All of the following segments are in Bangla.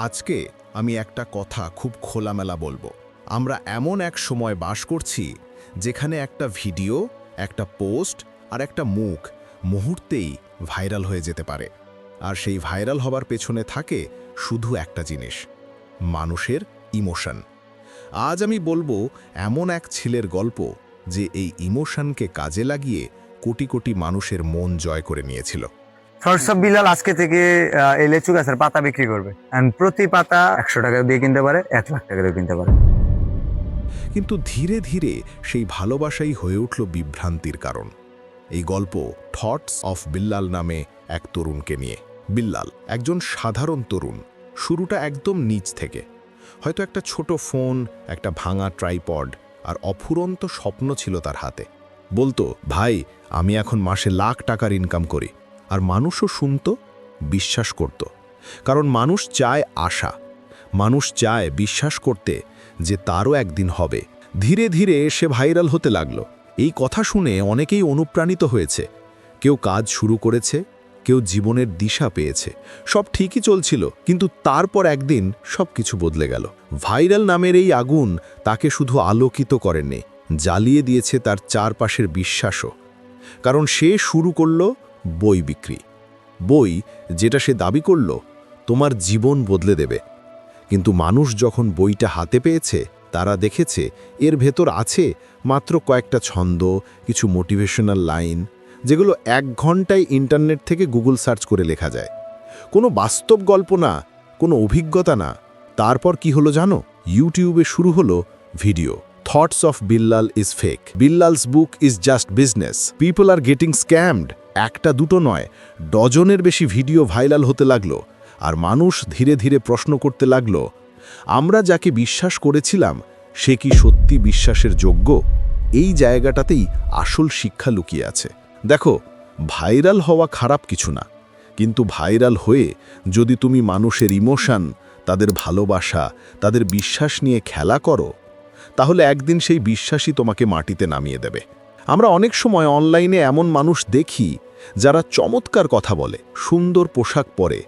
আজকে আমি একটা কথা খুব খোলামেলা বলবো। আমরা এমন এক সময় বাস করছি যেখানে একটা ভিডিও, একটা পোস্ট আর একটা মুখ মুহূর্তেই ভাইরাল হয়ে যেতে পারে। আর সেই ভাইরাল হবার পেছনে থাকে শুধু একটা জিনিস, মানুষের ইমোশন। আজ আমি বলবো এমন এক ছেলের গল্প যে এই ইমোশনকে কাজে লাগিয়ে কোটি কোটি মানুষের মন জয় করে নিয়েছিল। থটস অফ বিল্লাল আজকে থেকে এই লেচু গাছের পাতা বিক্রি করবে, এন্ড প্রতি পাতা 100 টাকা দিয়ে কিনতে পারে, 1 লাখ টাকা দিয়ে কিনতে পারে। কিন্তু ধীরে ধীরে সেই ভালোবাসাই হয়ে উঠল বিভ্রান্তির কারণ। এই গল্প থটস অফ বিল্লাল নামে এক তরুণকে নিয়ে। বিল্লাল একজন সাধারণ তরুণ, শুরুটা একদম নিচ থেকে। হয়তো একটা ছোট ফোন, একটা ভাঙা ট্রাইপড আর অফুরন্ত স্বপ্ন ছিল তার হাতে। বলতো, ভাই আমি এখন মাসে লাখ টাকার ইনকাম করি। আর মানুষও শুনত, বিশ্বাস করত। কারণ মানুষ চায় আশা, মানুষ চায় বিশ্বাস করতে যে তারও একদিন হবে। ধীরে ধীরে সে ভাইরাল হতে লাগলো। এই কথা শুনে অনেকেই অনুপ্রাণিত হয়েছে। কেউ কাজ শুরু করেছে, কেউ জীবনের দিশা পেয়েছে। সব ঠিকই চলছিল, কিন্তু তারপর একদিন সব কিছু বদলে গেল। ভাইরাল নামের এই আগুন তাকে শুধু আলোকিত করেনি, জ্বালিয়ে দিয়েছে তার চারপাশের বিশ্বাসও। কারণ সে শুরু করল বই বিক্রি। বই যেটা সে দাবি করল তোমার জীবন বদলে দেবে। কিন্তু মানুষ যখন বইটা হাতে পেয়েছে, তারা দেখেছে এর ভেতর আছে মাত্র কয়েকটা ছন্দ, কিছু মোটিভেশনাল লাইন, যেগুলো 1 ঘন্টায় ইন্টারনেট থেকে গুগল সার্চ করে লেখা যায়। কোনো বাস্তব গল্প না, কোনো অভিজ্ঞতা না। তারপর কি হলো জানো? ইউটিউবে শুরু হলো video. Thoughts of Billal is fake, Billal's book is just business, people are getting scammed. একটা দুটো নয়, ডজনের বেশি ভিডিও ভাইরাল হতে লাগলো। আর মানুষ ধীরে ধীরে প্রশ্ন করতে লাগলো, আমরা যাকে বিশ্বাস করেছিলাম সে কি সত্যি বিশ্বাসের যোগ্য? এই জায়গাটাতেই আসল শিক্ষা লুকিয়ে আছে। দেখো, ভাইরাল হওয়া খারাপ কিছু না, কিন্তু ভাইরাল হয়ে যদি তুমি মানুষের ইমোশন, তাদের ভালোবাসা, তাদের বিশ্বাস নিয়ে খেলা করো, তাহলে একদিন সেই বিশ্বাসই তোমাকে মাটিতে নামিয়ে দেবে। আমরা অনেক সময় অনলাইনে এমন মানুষ দেখি যারা চমৎকার কথা বলে, সুন্দর পোশাক পরে,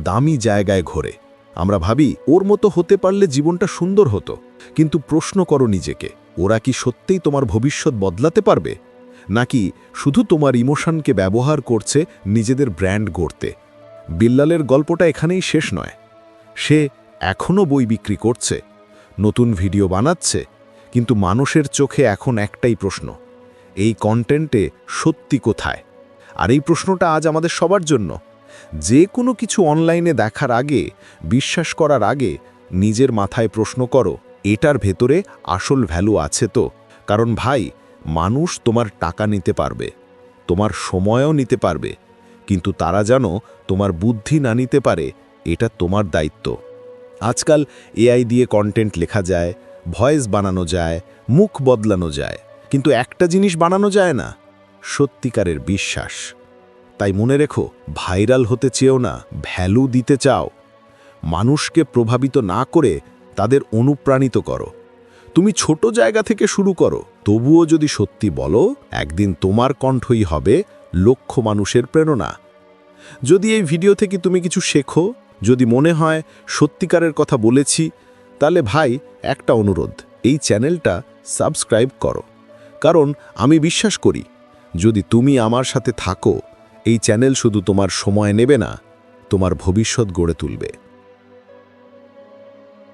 দামি জায়গায় ঘোরে। আমরা ভাবি ওর মতো হতে পারলে জীবনটা সুন্দর হতো। কিন্তু প্রশ্ন করো নিজেকে, ওরা কি সত্যিই তোমার ভবিষ্যৎ বদলাতে পারবে, নাকি শুধু তোমার ইমোশনকে ব্যবহার করছে নিজেদের ব্র্যান্ড গড়তে? বিল্লালের গল্পটা এখানেই শেষ নয়। সে এখনও বই বিক্রি করছে, নতুন ভিডিও বানাচ্ছে, কিন্তু মানুষের চোখে এখন একটাই প্রশ্ন, এই কন্টেন্টে সত্যি কোথায়? আর এই প্রশ্নটা আজ আমাদের সবার জন্য। যে কোনো কিছু অনলাইনে দেখার আগে, বিশ্বাস করার আগে নিজের মাথায় প্রশ্ন করো, এটার ভেতরে আসল ভ্যালু আছে তো? কারণ ভাই, মানুষ তোমার টাকা নিতে পারবে, তোমার সময়ও নিতে পারবে, কিন্তু তারা যেন তোমার বুদ্ধি না নিতে পারে, এটা তোমার দায়িত্ব। আজকাল এআই দিয়ে কন্টেন্ট লেখা যায়, ভয়েস বানানো যায়, মুখ বদলানো যায়, কিন্তু একটা জিনিস বানানো যায় না, সত্যিকারের বিশ্বাস। তাই মনে রেখো, ভাইরাল হতে চেয়েও না, ভ্যালু দিতে চাও। মানুষকে প্রভাবিত না করে তাদের অনুপ্রাণিত করো। তুমি ছোট জায়গা থেকে শুরু করো, তবুও যদি সত্যি বলো, একদিন তোমার কণ্ঠই হবে লক্ষ মানুষের প্রেরণা। যদি এই ভিডিও থেকে তুমি কিছু শেখো, যদি মনে হয় সত্যিকারের কথা বলেছি, তাহলে ভাই একটা অনুরোধ, এই চ্যানেলটা সাবস্ক্রাইব করো। কারণ আমি বিশ্বাস করি, যদি তুমি আমার সাথে থাকো, এই চ্যানেল শুধু তোমার সময় নেবে না, তোমার ভবিষ্যৎ গড়ে তুলবে।